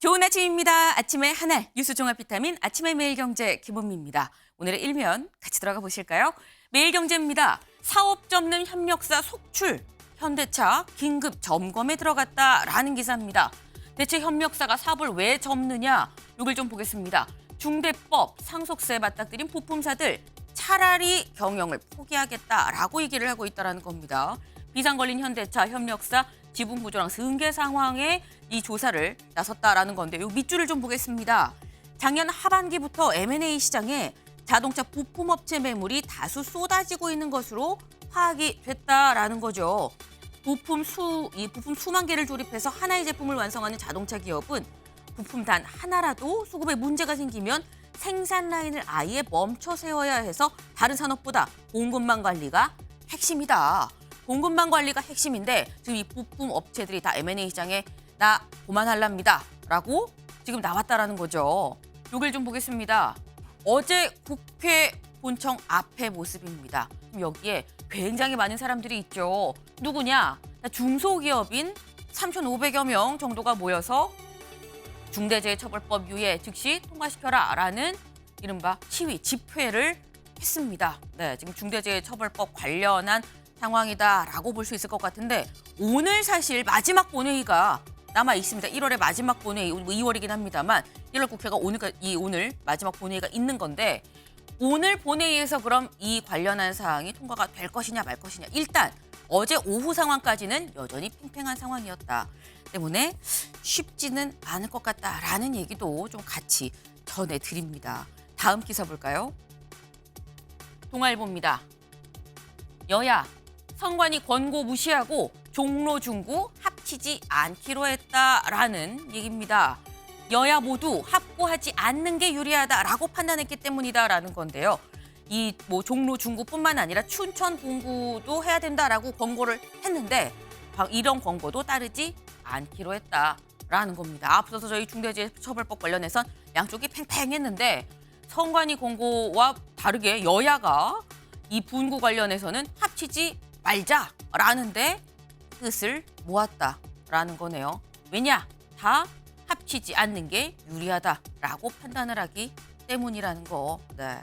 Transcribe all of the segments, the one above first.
좋은 아침입니다. 아침의 하나 뉴스 종합 비타민 아침의 매일경제 김은미입니다. 오늘의 일면 같이 들어가 보실까요? 매일경제입니다. 사업 접는 협력사 속출. 현대차 긴급 점검에 들어갔다라는 기사입니다. 대체 협력사가 사업을 왜 접느냐? 이걸 좀 보겠습니다. 중대법 상속세 맞닥뜨린 부품사들 차라리 경영을 포기하겠다라고 얘기를 하고 있다는 겁니다. 비상 걸린 현대차 협력사 지분 구조랑 승계 상황에 이 조사를 나섰다라는 건데 요 밑줄을 좀 보겠습니다. 작년 하반기부터 M&A 시장에 자동차 부품업체 매물이 다수 쏟아지고 있는 것으로 파악이 됐다라는 거죠. 부품 수만 개를 조립해서 하나의 제품을 완성하는 자동차 기업은 부품 단 하나라도 수급에 문제가 생기면 생산 라인을 아예 멈춰 세워야 해서 다른 산업보다 공급망 관리가 핵심이다. 공급망 관리가 핵심인데 지금 이 부품 업체들이 다 M&A 시장에 나 그만할랍니다 라고 지금 나왔다라는 거죠. 요걸 좀 보겠습니다. 어제 국회 본청 앞의 모습입니다. 여기에 굉장히 많은 사람들이 있죠. 누구냐? 중소기업인 3,500여 명 정도가 모여서 중대재해처벌법 유예 즉시 통과시켜라 라는 이른바 시위 집회를 했습니다. 네, 지금 중대재해처벌법 관련한 상황이다라고 볼 수 있을 것 같은데 오늘 사실 마지막 본회의가 남아 있습니다. 1월의 마지막 본회의, 2월이긴 합니다만 1월 국회가 오늘 마지막 본회의가 있는 건데 오늘 본회의에서 그럼 이 관련한 사항이 통과가 될 것이냐 말 것이냐. 일단 어제 오후 상황까지는 여전히 팽팽한 상황이었다. 때문에 쉽지는 않을 것 같다라는 얘기도 좀 같이 전해드립니다. 다음 기사 볼까요? 동아일보입니다. 여야 선관위 권고 무시하고 종로 중구 합치지 않기로 했다라는 얘기입니다. 여야 모두 합고하지 않는 게 유리하다라고 판단했기 때문이다라는 건데요. 이 종로 중구뿐만 아니라 춘천 동구도 해야 된다라고 권고를 했는데 이런 권고도 따르지 않기로 했다라는 겁니다. 앞서서 저희 중대재해처벌법 관련해선 양쪽이 팽팽했는데 선관위 권고와 다르게 여야가 이 분구 관련해서는 합치지 말자라는데 뜻을 모았다라는 거네요. 왜냐? 다 합치지 않는 게 유리하다라고 판단을 하기 때문이라는 거. 네,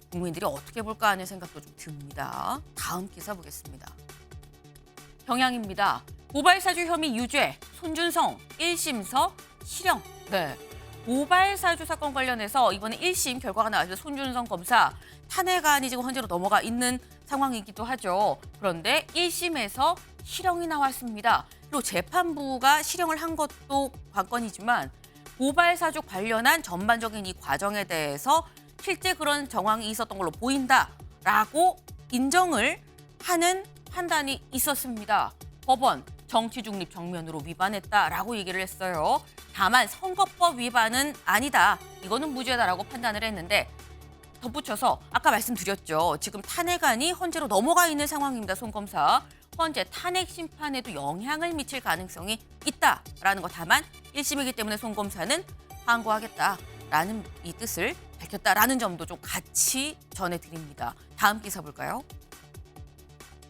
국민들이 어떻게 볼까 하는 생각도 좀 듭니다. 다음 기사 보겠습니다. 경향입니다. 고발사주 혐의 유죄, 손준성 1심서 실형. 네, 고발사주 사건 관련해서 이번에 1심 결과가 나와서 손준성 검사 탄핵안이 지금 현재로 넘어가 있는 상황이기도 하죠. 그런데 1심에서 실형이 나왔습니다. 그리고 재판부가 실형을 한 것도 관건이지만 고발사주 관련한 전반적인 이 과정에 대해서 실제 그런 정황이 있었던 걸로 보인다라고 인정을 하는 판단이 있었습니다. 법원 정치 중립 정면으로 위반했다라고 얘기를 했어요. 다만 선거법 위반은 아니다. 이거는 무죄다라고 판단을 했는데 덧붙여서 아까 말씀드렸죠. 지금 탄핵안이 헌재로 넘어가 있는 상황입니다. 손 검사. 헌재 탄핵 심판에도 영향을 미칠 가능성이 있다라는 거. 다만 1심이기 때문에 손 검사는 항고하겠다라는 이 뜻을 밝혔다라는 점도 좀 같이 전해드립니다. 다음 기사 볼까요?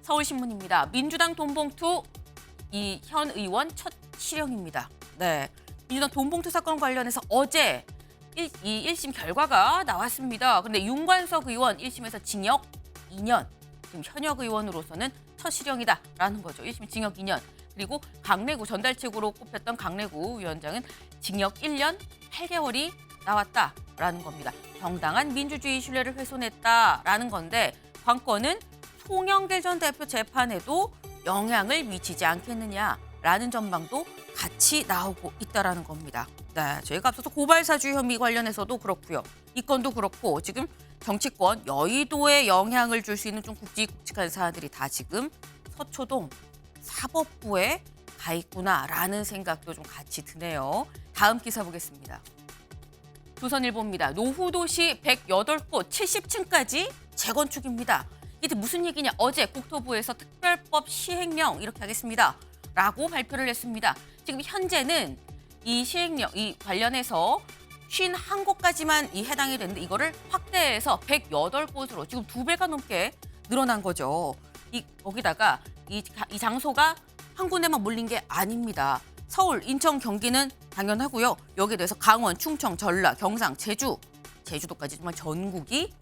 서울신문입니다. 민주당 돈봉투 이 현 의원 첫 실형입니다. 네, 민주당 돈봉투 사건 관련해서 어제 이 1심 결과가 나왔습니다. 그런데 윤관석 의원 1심에서 징역 2년, 지금 현역 의원으로서는 첫 실형이다라는 거죠. 1심 징역 2년. 그리고 강래구 전달책으로 꼽혔던 강래구 위원장은 징역 1년 8개월이 나왔다라는 겁니다. 정당한 민주주의 신뢰를 훼손했다라는 건데 관건은 송영길 전 대표 재판에도 영향을 미치지 않겠느냐라는 전망도 같이 나오고 있다라는 겁니다. 네, 저희가 앞서서 고발사주 혐의 관련해서도 그렇고요. 이 건도 그렇고 지금 정치권 여의도에 영향을 줄 수 있는 좀 굵직굵직한 사안들이 다 지금 서초동 사법부에 가 있구나라는 생각도 좀 같이 드네요. 다음 기사 보겠습니다. 조선일보입니다. 노후도시 108곳 70층까지 재건축입니다. 이게 무슨 얘기냐? 어제 국토부에서 특별법 시행령 이렇게 하겠습니다. 라고 발표를 했습니다. 지금 현재는 이 시행령, 이 관련해서 51곳까지만 해당이 되는데 이거를 확대해서 108곳으로 지금 2배가 넘게 늘어난 거죠. 거기다가 이 장소가 한 군데만 몰린 게 아닙니다. 서울, 인천, 경기는 당연하고요. 여기에 대해서 강원, 충청, 전라, 경상, 제주도까지 정말 전국이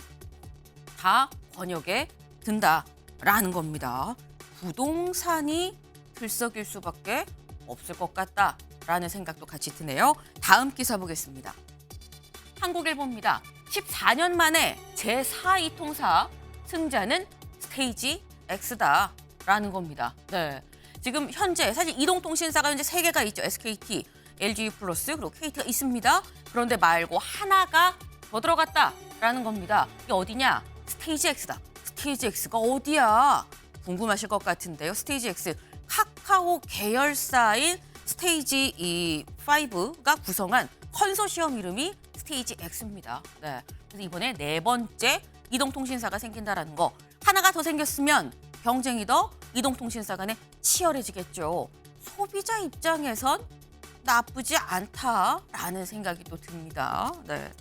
다 권역에 든다라는 겁니다. 부동산이 들썩일 수밖에 없을 것 같다라는 생각도 같이 드네요. 다음 기사 보겠습니다. 한국일보입니다. 14년 만에 제4위 통사 승자는 스테이지 X다라는 겁니다. 네. 지금 현재 사실 이동통신사가 현재 3개가 있죠. SKT, LG 플러스 그리고 KT가 있습니다. 그런데 말고 하나가 더 들어갔다라는 겁니다. 이게 어디냐? 스테이지 X다. 스테이지 X가 어디야? 궁금하실 것 같은데요. 스테이지 X, 카카오 계열사인 스테이지 5가 구성한 컨소시엄 이름이 스테이지 X입니다. 네. 그래서 이번에 4번째 이동통신사가 생긴다라는 거. 하나가 더 생겼으면 경쟁이 더 이동통신사 간에 치열해지겠죠. 소비자 입장에선 나쁘지 않다라는 생각이 또 듭니다. 네.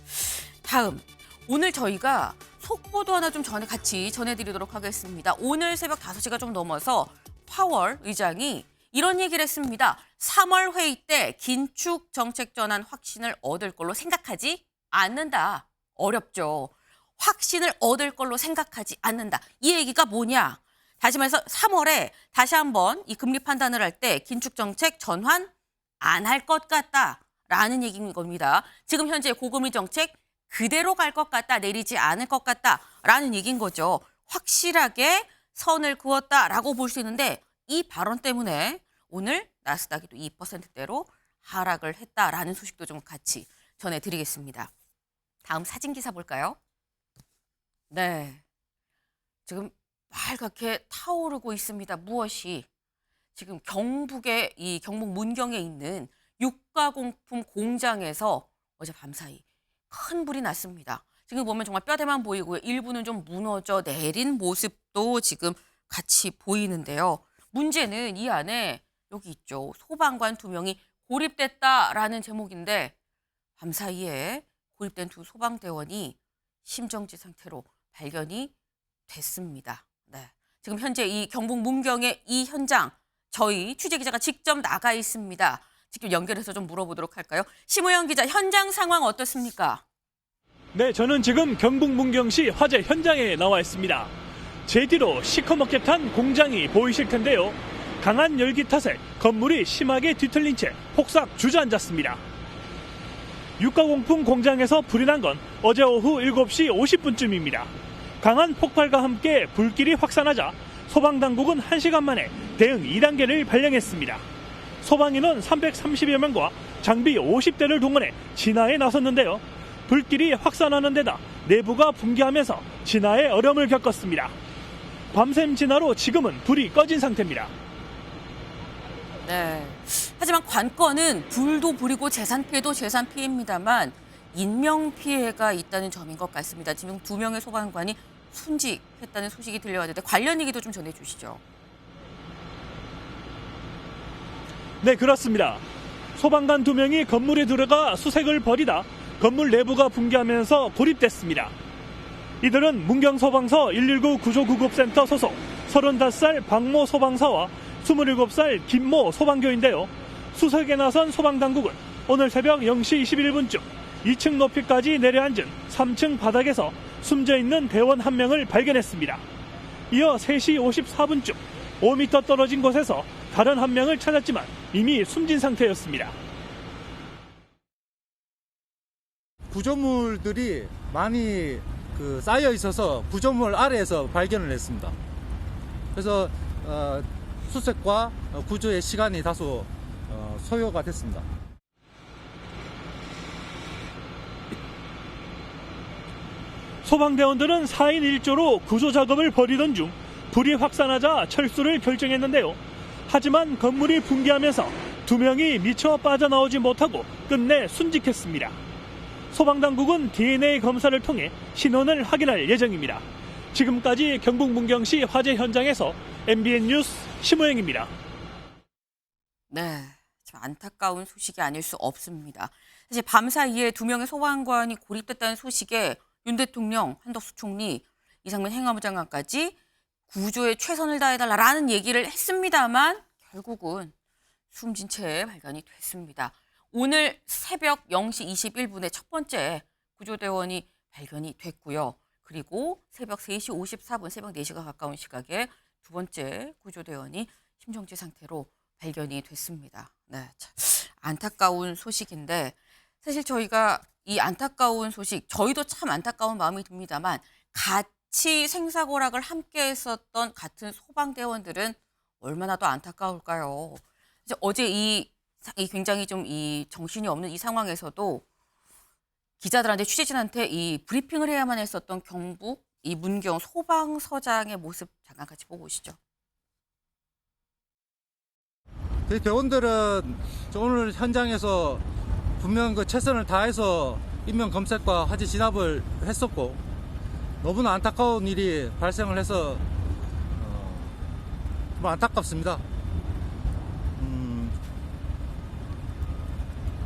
다음, 오늘 저희가 속보도 하나 좀 같이 전해드리도록 하겠습니다. 오늘 새벽 5시가 좀 넘어서 파월 의장이 이런 얘기를 했습니다. 3월 회의 때 긴축 정책 전환 확신을 얻을 걸로 생각하지 않는다. 어렵죠. 확신을 얻을 걸로 생각하지 않는다. 이 얘기가 뭐냐? 다시 말해서 3월에 다시 한번 이 금리 판단을 할 때 긴축 정책 전환 안 할 것 같다라는 얘기인 겁니다. 지금 현재 고금리 정책 그대로 갈 것 같다, 내리지 않을 것 같다라는 얘기인 거죠. 확실하게 선을 그었다라고 볼 수 있는데 이 발언 때문에 오늘 나스닥이 또 2%대로 하락을 했다라는 소식도 좀 같이 전해드리겠습니다. 다음 사진 기사 볼까요? 네, 지금 빨갛게 타오르고 있습니다. 무엇이? 지금 경북의 이 경북 문경에 있는 육가공품 공장에서 어제 밤사이 큰 불이 났습니다. 지금 보면 정말 뼈대만 보이고요. 일부는 좀 무너져 내린 모습도 지금 같이 보이는데요. 문제는 이 안에 여기 있죠. 소방관 2명이 고립됐다라는 제목인데 밤사이에 고립된 2 소방대원이 심정지 상태로 발견이 됐습니다. 네. 지금 현재 이 경북 문경의 이 현장 저희 취재기자가 직접 나가 있습니다. 직접 연결해서 좀 물어보도록 할까요? 심우영 기자, 현장 상황 어떻습니까? 네, 저는 지금 경북 문경시 화재 현장에 나와 있습니다. 제 뒤로 시커멓게 탄 공장이 보이실 텐데요. 강한 열기 탓에 건물이 심하게 뒤틀린 채 폭삭 주저앉았습니다. 육가공품 공장에서 불이 난 건 어제 오후 7시 50분쯤입니다. 강한 폭발과 함께 불길이 확산하자 소방당국은 1시간 만에 대응 2단계를 발령했습니다. 소방인원 330여 명과 장비 50대를 동원해 진화에 나섰는데요. 불길이 확산하는 데다 내부가 붕괴하면서 진화에 어려움을 겪었습니다. 밤샘 진화로 지금은 불이 꺼진 상태입니다. 네. 하지만 관건은 불도 불이고 재산 피해도 재산 피해입니다만 인명 피해가 있다는 점인 것 같습니다. 지금 2명의 소방관이 순직했다는 소식이 들려왔는데 관련 얘기도 좀 전해주시죠. 네, 그렇습니다. 소방관 2명이 건물에 들어가 수색을 벌이다 건물 내부가 붕괴하면서 고립됐습니다. 이들은 문경소방서 119 구조구급센터 소속 35살 박모 소방사와 27살 김모 소방교인데요. 수색에 나선 소방당국은 오늘 새벽 0시 21분쯤 2층 높이까지 내려앉은 3층 바닥에서 숨져있는 대원 1명을 발견했습니다. 이어 3시 54분쯤 5m 떨어진 곳에서 다른 1명을 찾았지만 이미 숨진 상태였습니다. 구조물들이 많이 쌓여 있어서 구조물 아래에서 발견을 했습니다. 그래서 수색과 구조의 시간이 다소 소요가 됐습니다. 소방대원들은 4인 1조로 구조 작업을 벌이던 중 불이 확산하자 철수를 결정했는데요. 하지만 건물이 붕괴하면서 2명이 미처 빠져나오지 못하고 끝내 순직했습니다. 소방당국은 DNA 검사를 통해 신원을 확인할 예정입니다. 지금까지 경북 문경시 화재 현장에서 MBN 뉴스 심우영입니다. 네, 참 안타까운 소식이 아닐 수 없습니다. 사실 밤사이에 2명의 소방관이 고립됐다는 소식에 윤 대통령, 한덕수 총리, 이상민 행안부 장관까지 구조에 최선을 다해달라는 얘기를 했습니다만 결국은 숨진 채 발견이 됐습니다. 오늘 새벽 0시 21분에 첫 번째 구조대원이 발견이 됐고요. 그리고 새벽 3시 54분, 새벽 4시가 가까운 시각에 두 번째 구조대원이 심정지 상태로 발견이 됐습니다. 네, 참 안타까운 소식인데 사실 저희가 이 안타까운 소식, 저희도 참 안타까운 마음이 듭니다만 같이 생사고락을 함께 했었던 같은 소방대원들은 얼마나 더 안타까울까요? 이제 어제 이 굉장히 좀 이 정신이 없는 이 상황에서도 기자들한테 취재진한테 이 브리핑을 해야만 했었던 경북 이 문경 소방서장의 모습 잠깐 같이 보고 오시죠. 저희 대원들은 오늘 현장에서 분명 그 최선을 다해서 인명 검색과 화재 진압을 했었고 너무나 안타까운 일이 발생을 해서 좀 안타깝습니다.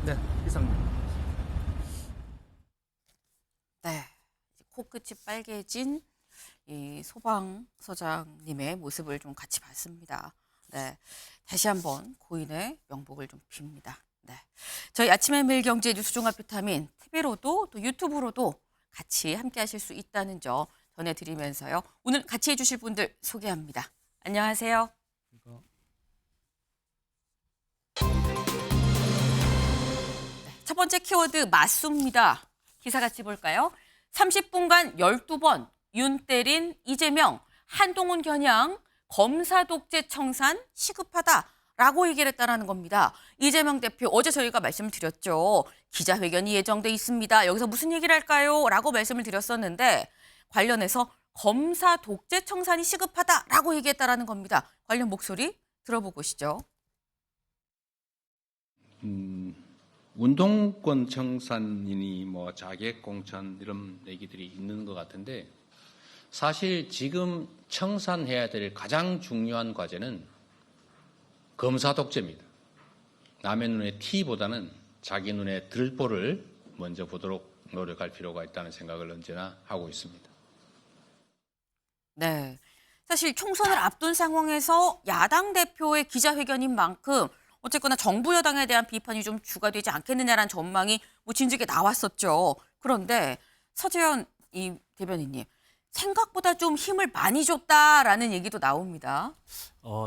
네, 이상입니다. 네, 코끝이 빨개진 이 소방서장님의 모습을 좀 같이 봤습니다. 네, 다시 한번 고인의 명복을 좀 빕니다. 네, 저희 아침의 매일경제 뉴스 종합 비타민 TV로도 또 유튜브로도 같이 함께하실 수 있다는 점 전해드리면서요. 오늘 같이 해주실 분들 소개합니다. 안녕하세요. 첫 번째 키워드 맞수입니다. 기사 같이 볼까요? 30분간 12번 윤 때린 이재명, 한동훈 겨냥 검사 독재 청산 시급하다라고 얘기를 했다는 겁니다. 이재명 대표 어제 저희가 말씀을 드렸죠. 기자회견이 예정돼 있습니다. 여기서 무슨 얘기를 할까요? 라고 말씀을 드렸었는데 관련해서 검사 독재 청산이 시급하다라고 얘기했다는 겁니다. 관련 목소리 들어보고 오시죠. 운동권 청산이니 뭐 자객 공천 이런 얘기들이 있는 것 같은데 사실 지금 청산해야 될 가장 중요한 과제는 검사 독재입니다. 남의 눈에 티보다는 자기 눈에 들보를 먼저 보도록 노력할 필요가 있다는 생각을 언제나 하고 있습니다. 네, 사실 총선을 앞둔 상황에서 야당 대표의 기자회견인 만큼 어쨌거나 정부 여당에 대한 비판이 좀 주가 되지 않겠느냐라는 전망이 뭐 진즉에 나왔었죠. 그런데 서재현 이 대변인님, 생각보다 좀 힘을 많이 줬다라는 얘기도 나옵니다.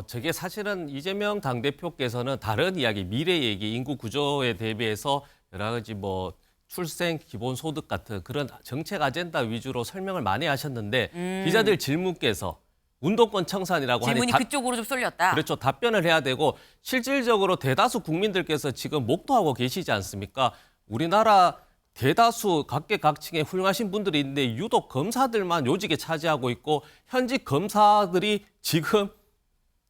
저게 사실은 이재명 당대표께서는 다른 이야기, 미래 얘기, 인구 구조에 대비해서 여러 가지 뭐 출생 기본소득 같은 그런 정책 아젠다 위주로 설명을 많이 하셨는데 기자들 질문께서 운동권 청산이라고 하니 질문이 그쪽으로 좀 쏠렸다. 그렇죠. 답변을 해야 되고 실질적으로 대다수 국민들께서 지금 목도하고 계시지 않습니까? 우리나라 대다수 각계각층의 훌륭하신 분들이 있는데 유독 검사들만 요직에 차지하고 있고 현직 검사들이 지금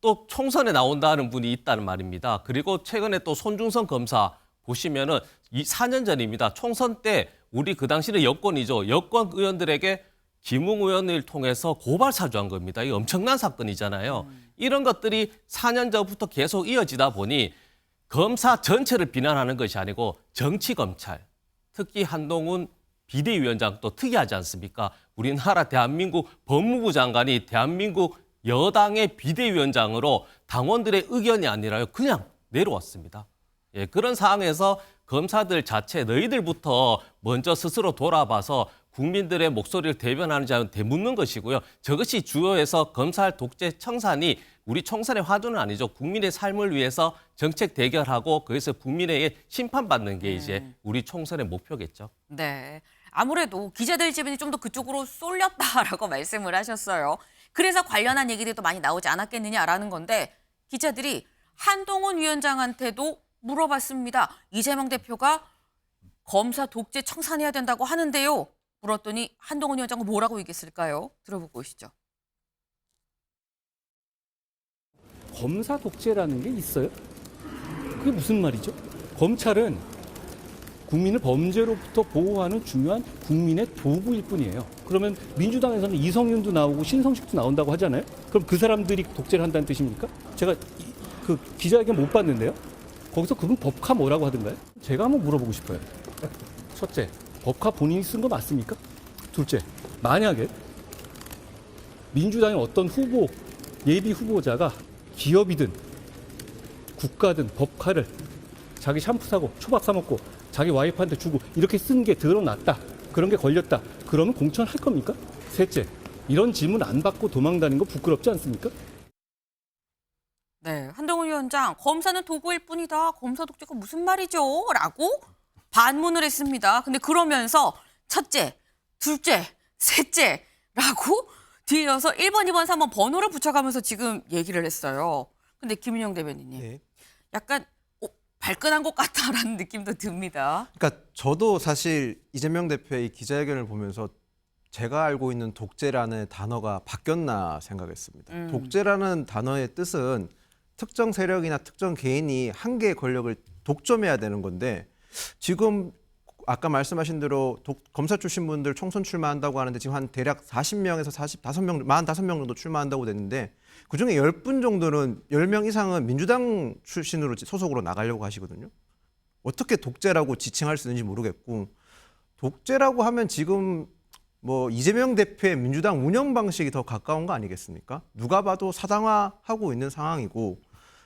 또 총선에 나온다는 분이 있다는 말입니다. 그리고 최근에 또 손중성 검사 보시면은 4년 전입니다. 총선 때 우리 그 당시는 여권이죠. 여권 의원들에게 김웅 의원을 통해서 고발 사주한 겁니다. 이거 엄청난 사건이잖아요. 이런 것들이 4년 전부터 계속 이어지다 보니 검사 전체를 비난하는 것이 아니고 정치검찰, 특히 한동훈 비대위원장 또 특이하지 않습니까? 우리나라 대한민국 법무부 장관이 대한민국 여당의 비대위원장으로 당원들의 의견이 아니라요. 그냥 내려왔습니다. 예, 그런 상황에서 검사들 자체 너희들부터 먼저 스스로 돌아봐서 국민들의 목소리를 대변하는지 하면 되묻는 것이고요. 저것이 주요해서 검찰 독재 청산이 우리 총선의 화두는 아니죠. 국민의 삶을 위해서 정책 대결하고 거기서 국민에게 심판받는 게 이제 우리 총선의 목표겠죠. 네, 아무래도 기자들 질문이 좀 더 그쪽으로 쏠렸다라고 말씀을 하셨어요. 그래서 관련한 얘기들도 많이 나오지 않았겠느냐라는 건데 기자들이 한동훈 위원장한테도 물어봤습니다. 이재명 대표가 검사 독재 청산해야 된다고 하는데요. 물었더니 한동훈 위원장은 뭐라고 얘기했을까요? 들어보고 오시죠. 검사 독재라는 게 있어요? 그게 무슨 말이죠? 검찰은 국민을 범죄로부터 보호하는 중요한 국민의 도구일 뿐이에요. 그러면 민주당에서는 이성윤도 나오고 신성식도 나온다고 하잖아요. 그럼 그 사람들이 독재를 한다는 뜻입니까? 제가 그 기자회견 못 봤는데요. 거기서 그분 법카 뭐라고 하던가요? 제가 한번 물어보고 싶어요. 첫째, 법카 본인이 쓴 거 맞습니까? 둘째, 만약에 민주당의 어떤 후보, 예비 후보자가 기업이든 국가든 법카를 자기 샴푸 사고 초밥 사 먹고 자기 와이프한테 주고 이렇게 쓴 게 드러났다. 그런 게 걸렸다. 그러면 공천할 겁니까? 셋째, 이런 질문 안 받고 도망다니는 거 부끄럽지 않습니까? 네, 한동훈 위원장, 검사는 도구일 뿐이다. 검사 독재가 무슨 말이죠? 라고 반문을 했습니다. 근데 그러면서 첫째, 둘째, 셋째라고 뒤이어서 1번, 2번, 3번 번호를 붙여가면서 지금 얘기를 했어요. 근데 김은영 대변인님, 네. 약간 발끈한 것 같다라는 느낌도 듭니다. 그러니까 저도 사실 이재명 대표의 이 기자회견을 보면서 제가 알고 있는 독재라는 단어가 바뀌었나 생각했습니다. 독재라는 단어의 뜻은 특정 세력이나 특정 개인이 한 개의 권력을 독점해야 되는 건데 지금 아까 말씀하신 대로 검사 출신 분들 총선 출마한다고 하는데 지금 한 대략 40명에서 45명, 45명 정도 출마한다고 됐는데 그중에 10분 정도는 10명 이상은 민주당 출신으로 소속으로 나가려고 하시거든요. 어떻게 독재라고 지칭할 수 있는지 모르겠고 독재라고 하면 지금 뭐 이재명 대표의 민주당 운영 방식이 더 가까운 거 아니겠습니까? 누가 봐도 사당화하고 있는 상황이고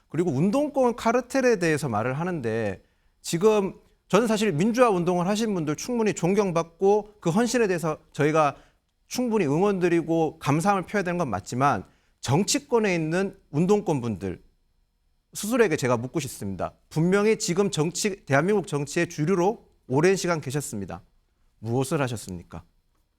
그리고 운동권 카르텔에 대해서 말을 하는데 지금 저는 사실 민주화 운동을 하신 분들 충분히 존경받고 그 헌신에 대해서 저희가 충분히 응원드리고 감사함을 표해야 되는 건 맞지만 정치권에 있는 운동권 분들 스스로에게 제가 묻고 싶습니다. 분명히 지금 대한민국 정치의 주류로 오랜 시간 계셨습니다. 무엇을 하셨습니까?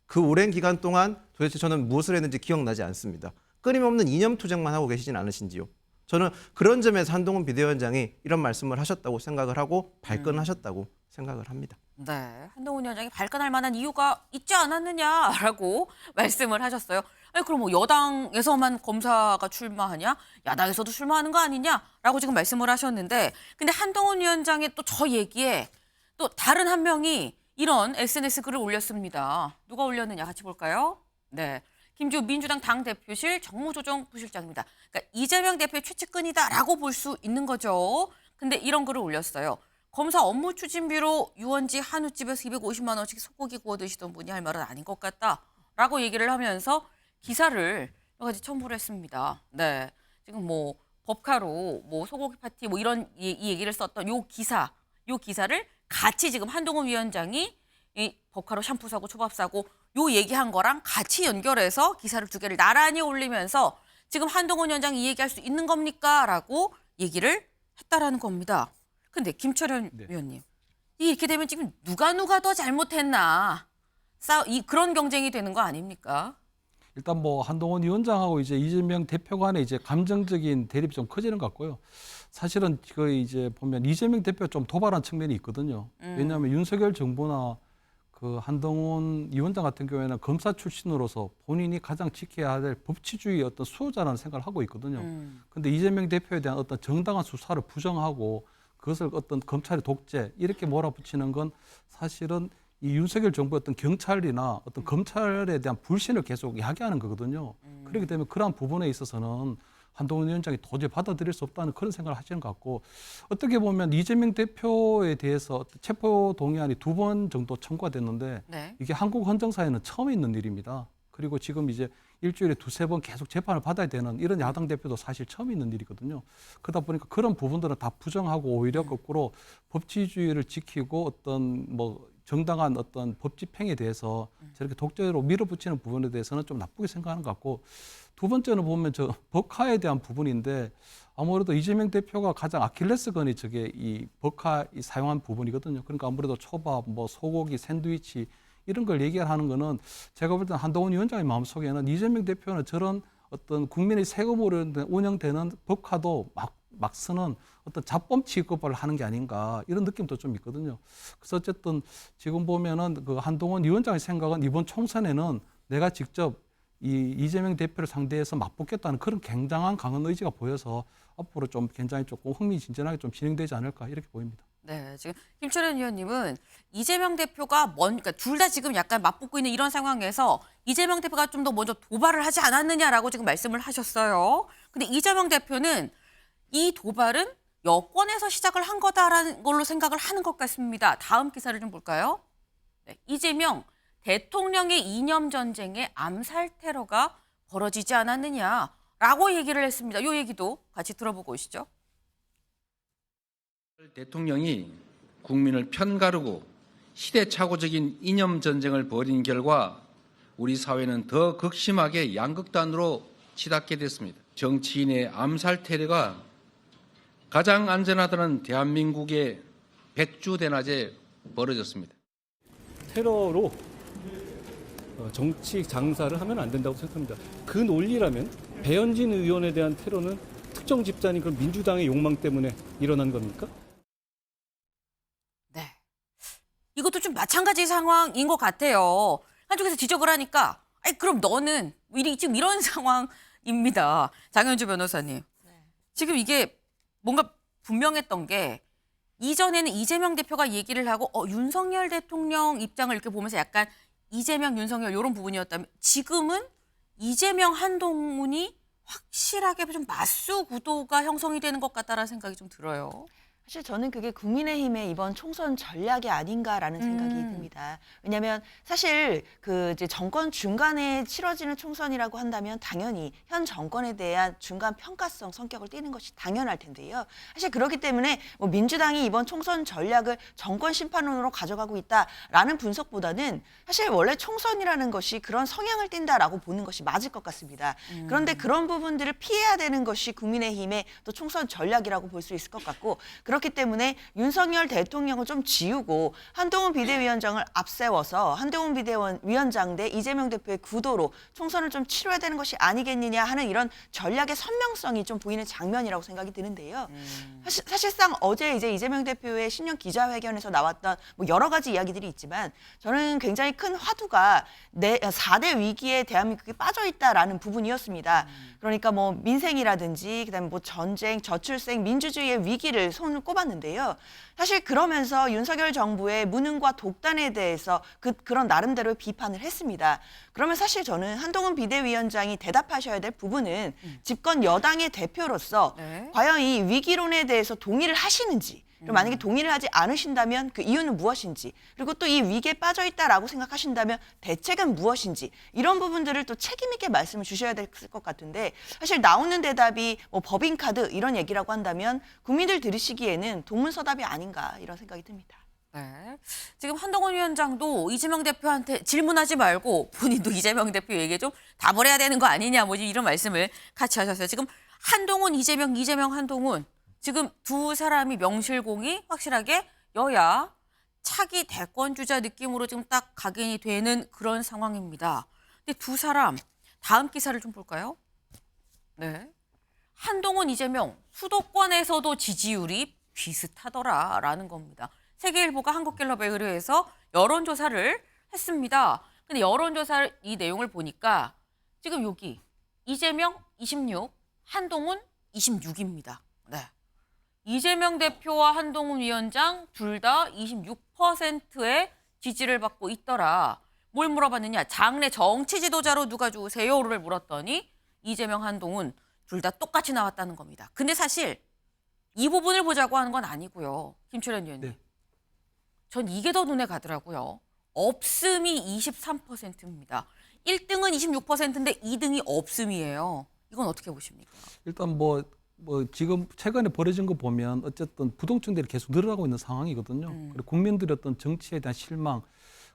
그 오랜 기간 동안 도대체 저는 무엇을 했는지 기억나지 않습니다. 끊임없는 이념 투쟁만 하고 계시진 않으신지요? 저는 그런 점에서 한동훈 비대위원장이 이런 말씀을 하셨다고 생각을 하고 발끈하셨다고 생각을 합니다. 네, 한동훈 위원장이 발끈할 만한 이유가 있지 않았느냐라고 말씀을 하셨어요. 아니, 그럼 뭐 여당에서만 검사가 출마하냐? 야당에서도 출마하는 거 아니냐라고 지금 말씀을 하셨는데 근데 한동훈 위원장의 또 저 얘기에 또 다른 한 명이 이런 SNS 글을 올렸습니다. 누가 올렸느냐 같이 볼까요? 네, 김주 민주당 당대표실 정무조정부실장입니다. 그러니까 이재명 대표의 최측근이다라고 볼 수 있는 거죠. 근데 이런 글을 올렸어요. 검사 업무 추진비로 유원지 한우집에서 250만 원씩 소고기 구워 드시던 분이 할 말은 아닌 것 같다라고 얘기를 하면서 기사를 여러 가지 첨부를 했습니다. 네, 지금 뭐 법카로 뭐 소고기 파티 뭐 이런 이 얘기를 썼던 요 기사를 같이 지금 한동훈 위원장이 이 법카로 샴푸 사고 초밥 사고 요 얘기한 거랑 같이 연결해서 기사를 두 개를 나란히 올리면서 지금 한동훈 위원장이 이 얘기할 수 있는 겁니까? 라고 얘기를 했다라는 겁니다. 근데 김철현 위원님, 이렇게 되면 지금 누가 더 잘못했나 그런 경쟁이 되는 거 아닙니까? 일단 뭐 한동훈 위원장하고 이제 이재명 대표 간에 이제 감정적인 대립이 좀 커지는 것 같고요. 사실은 그 이제 보면 이재명 대표가 좀 도발한 측면이 있거든요. 왜냐하면 윤석열 정부나 그 한동훈 위원장 같은 경우에는 검사 출신으로서 본인이 가장 지켜야 될 법치주의의 어떤 수호자라는 생각을 하고 있거든요. 근데 이재명 대표에 대한 어떤 정당한 수사를 부정하고 그것을 어떤 검찰의 독재 이렇게 몰아붙이는 건 사실은 이 윤석열 정부의 어떤 경찰이나 어떤 검찰에 대한 불신을 계속 야기하는 거거든요. 그렇기 때문에 그러한 부분에 있어서는 한동훈 위원장이 도저히 받아들일 수 없다는 그런 생각을 하시는 것 같고 어떻게 보면 이재명 대표에 대해서 체포동의안이 2번 정도 청구가 됐는데 네. 이게 한국 헌정사에는 처음 있는 일입니다. 그리고 지금 이제 일주일에 2-3번 계속 재판을 받아야 되는 이런 야당 대표도 사실 처음 있는 일이거든요. 그러다 보니까 그런 부분들은 다 부정하고 오히려 거꾸로 법치주의를 지키고 어떤 뭐 정당한 어떤 법 집행에 대해서 저렇게 독재로 밀어붙이는 부분에 대해서는 좀 나쁘게 생각하는 것 같고 두 번째는 보면 저 법카에 대한 부분인데 아무래도 이재명 대표가 가장 아킬레스건이 저게 이 법카 사용한 부분이거든요. 그러니까 아무래도 초밥, 뭐 소고기, 샌드위치 이런 걸 얘기하는 거는 제가 볼 때는 한동훈 위원장의 마음속에는 이재명 대표는 저런 어떤 국민의 세금으로 운영되는 법카도 막 쓰는 어떤 잡범 취급을 하는 게 아닌가 이런 느낌도 좀 있거든요. 그래서 어쨌든 지금 보면은 그 한동훈 위원장의 생각은 이번 총선에는 내가 직접 이 이재명 대표를 상대해서 맞붙겠다는 그런 굉장한 강한 의지가 보여서 앞으로 좀 굉장히 조금 흥미진진하게 좀 진행되지 않을까 이렇게 보입니다. 네, 지금 김철현 의원님은 이재명 대표가 그러니까 둘 다 지금 약간 맞붙고 있는 이런 상황에서 이재명 대표가 좀 더 먼저 도발을 하지 않았느냐라고 지금 말씀을 하셨어요. 근데 이재명 대표는 이 도발은 여권에서 시작을 한 거다라는 걸로 생각을 하는 것 같습니다. 다음 기사를 좀 볼까요? 네, 이재명 대통령의 이념 전쟁에 암살 테러가 벌어지지 않았느냐라고 얘기를 했습니다. 이 얘기도 같이 들어보고 오시죠. 대통령이 국민을 편가르고 시대착오적인 이념 전쟁을 벌인 결과 우리 사회는 더 극심하게 양극단으로 치닫게 됐습니다. 정치인의 암살 테러가 가장 안전하다는 대한민국의 백주대낮에 벌어졌습니다. 테러로 정치 장사를 하면 안 된다고 생각합니다. 그 논리라면 배현진 의원에 대한 테러는 특정 집단인 그런 민주당의 욕망 때문에 일어난 겁니까? 네. 이것도 좀 마찬가지 상황인 것 같아요. 한쪽에서 지적을 하니까, 아니, 그럼 너는 지금 이런 상황입니다. 장현주 변호사님. 지금 이게 뭔가 분명했던 게 이전에는 이재명 대표가 얘기를 하고 윤석열 대통령 입장을 이렇게 보면서 약간 이재명, 윤석열 이런 부분이었다면 지금은 이재명, 한동훈이 확실하게 좀 맞수 구도가 형성이 되는 것 같다라는 생각이 좀 들어요. 사실 저는 그게 국민의힘의 이번 총선 전략이 아닌가라는 생각이 듭니다. 왜냐하면 사실 그 이제 정권 중간에 치러지는 총선이라고 한다면 당연히 현 정권에 대한 중간 평가성 성격을 띠는 것이 당연할 텐데요. 사실 그렇기 때문에 뭐 민주당이 이번 총선 전략을 정권 심판론으로 가져가고 있다라는 분석보다는 사실 원래 총선이라는 것이 그런 성향을 띈다라고 보는 것이 맞을 것 같습니다. 그런데 그런 부분들을 피해야 되는 것이 국민의힘의 또 총선 전략이라고 볼 수 있을 것 같고, 그렇기 때문에 윤석열 대통령을 좀 지우고 한동훈 비대위원장을 앞세워서 한동훈 비대위원장 대 이재명 대표의 구도로 총선을 좀 치러야 되는 것이 아니겠느냐 하는 이런 전략의 선명성이 좀 보이는 장면이라고 생각이 드는데요. 사실상 어제 이제 이재명 대표의 신년 기자회견에서 나왔던 뭐 여러 가지 이야기들이 있지만 저는 굉장히 큰 화두가 4대 위기에 대한민국이 빠져 있다라는 부분이었습니다. 그러니까 뭐 민생이라든지 그다음에 뭐 전쟁, 저출생, 민주주의의 위기를 손을 꼽았는데요. 사실 그러면서 윤석열 정부의 무능과 독단에 대해서 그런 나름대로의 비판을 했습니다. 그러면 사실 저는 한동훈 비대위원장이 대답하셔야 될 부분은 집권 여당의 대표로서 과연 이 위기론에 대해서 동의를 하시는지, 그리고 만약에 동의를 하지 않으신다면 그 이유는 무엇인지, 그리고 또 이 위기에 빠져 있다라고 생각하신다면 대책은 무엇인지, 이런 부분들을 또 책임 있게 말씀을 주셔야 될 것 같은데, 사실 나오는 대답이 뭐 법인카드 이런 얘기라고 한다면 국민들 들으시기에는 동문서답이 아닌가 이런 생각이 듭니다. 네. 지금 한동훈 위원장도 이재명 대표한테 질문하지 말고 본인도 이재명 대표 얘기에 좀 답을 해야 되는 거 아니냐, 뭐 이런 말씀을 같이 하셨어요. 지금 한동훈, 이재명, 한동훈, 지금 두 사람이 명실공히 확실하게 여야 차기 대권 주자 느낌으로 지금 딱 각인이 되는 그런 상황입니다. 근데 두 사람 다음 기사를 좀 볼까요? 네. 한동훈, 이재명 수도권에서도 지지율이 비슷하더라라는 겁니다. 세계일보가 한국갤럽에 의뢰해서 여론조사를 했습니다. 근데 여론조사 이 내용을 보니까 지금 여기 이재명 26, 한동훈 26입니다. 네. 이재명 대표와 한동훈 위원장 둘 다 26%의 지지를 받고 있더라. 뭘 물어봤느냐? 장래 정치 지도자로 누가 좋으세요?를 물었더니 이재명, 한동훈 둘 다 똑같이 나왔다는 겁니다. 근데 사실 이 부분을 보자고 하는 건 아니고요. 김철현 의원님. 네. 전 이게 더 눈에 가더라고요. 없음이 23%입니다. 1등은 26%인데 2등이 없음이에요. 이건 어떻게 보십니까? 일단 뭐 지금 최근에 벌어진 거 보면 어쨌든 부동층들이 계속 늘어나고 있는 상황이거든요. 그리고 국민들의 어떤 정치에 대한 실망,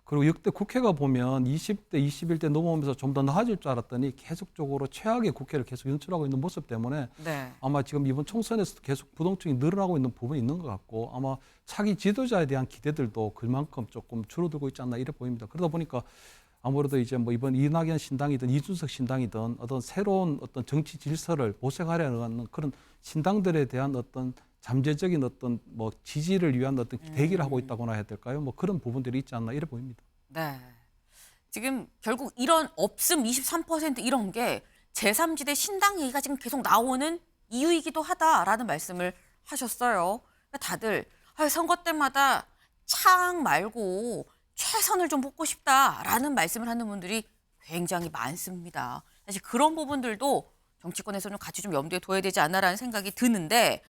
그리고 역대 국회가 보면 20대, 21대 넘어오면서 좀 더 나아질 줄 알았더니 계속적으로 최악의 국회를 계속 연출하고 있는 모습 때문에 네. 아마 지금 이번 총선에서도 계속 부동층이 늘어나고 있는 부분이 있는 것 같고, 아마 차기 지도자에 대한 기대들도 그만큼 조금 줄어들고 있지 않나 이래 보입니다. 그러다 보니까 아무래도 이제 뭐 이번 이낙연 신당이든 이준석 신당이든 어떤 새로운 어떤 정치 질서를 모색하려는 하는 그런 신당들에 대한 어떤 잠재적인 어떤 뭐 지지를 위한 어떤 대기를 하고 있다고나 해야 될까요? 뭐 그런 부분들이 있지 않나 이래 보입니다. 네. 지금 결국 이런 없음 23% 이런 게 제3지대 신당 얘기가 지금 계속 나오는 이유이기도 하다라는 말씀을 하셨어요. 그러니까 다들 선거 때마다 창 말고 최선을 좀 뽑고 싶다라는 말씀을 하는 분들이 굉장히 많습니다. 사실 그런 부분들도 정치권에서는 같이 좀 염두에 둬야 되지 않나라는 생각이 드는데